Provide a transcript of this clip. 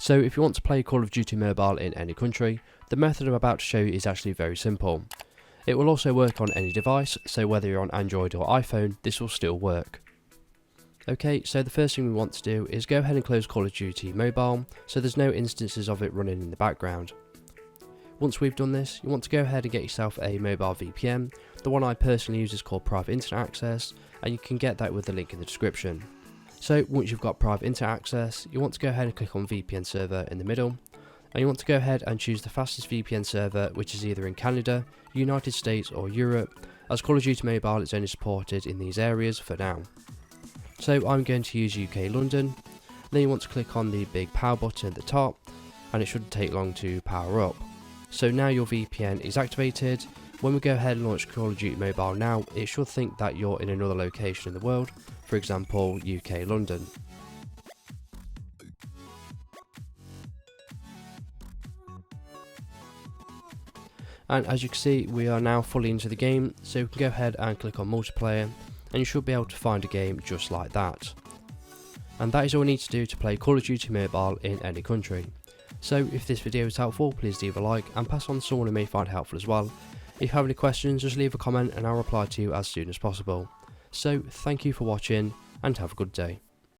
So if you want to play Call of Duty Mobile in any country, the method I'm about to show you is actually very simple. It will also work on any device, so whether you're on Android or iPhone, this will still work. Okay, so the first thing we want to do is go ahead and close Call of Duty Mobile, so there's no instances of it running in the background. Once we've done this, you want to go ahead and get yourself a mobile VPN. The one I personally use is called Private Internet Access, and you can get that with the link in the description. So once you've got Private Internet Access, you want to go ahead and click on VPN server in the middle, and you want to go ahead and choose the fastest VPN server, which is either in Canada, United States or Europe, as Call of Duty Mobile is only supported in these areas for now. So I'm going to use UK London. Then you want to click on the big power button at the top, and it shouldn't take long to power up. So now your VPN is activated. When we go ahead and launch Call of Duty Mobile now, it should think that you're in another location in the world, for example UK London. And as you can see, we are now fully into the game, so you can go ahead and click on multiplayer, and you should be able to find a game just like that. And that is all we need to do to play Call of Duty Mobile in any country. So if this video is helpful, please leave a like and pass on to someone who may find it helpful as well. If you have any questions, just leave a comment and I'll reply to you as soon as possible. So thank you for watching and have a good day.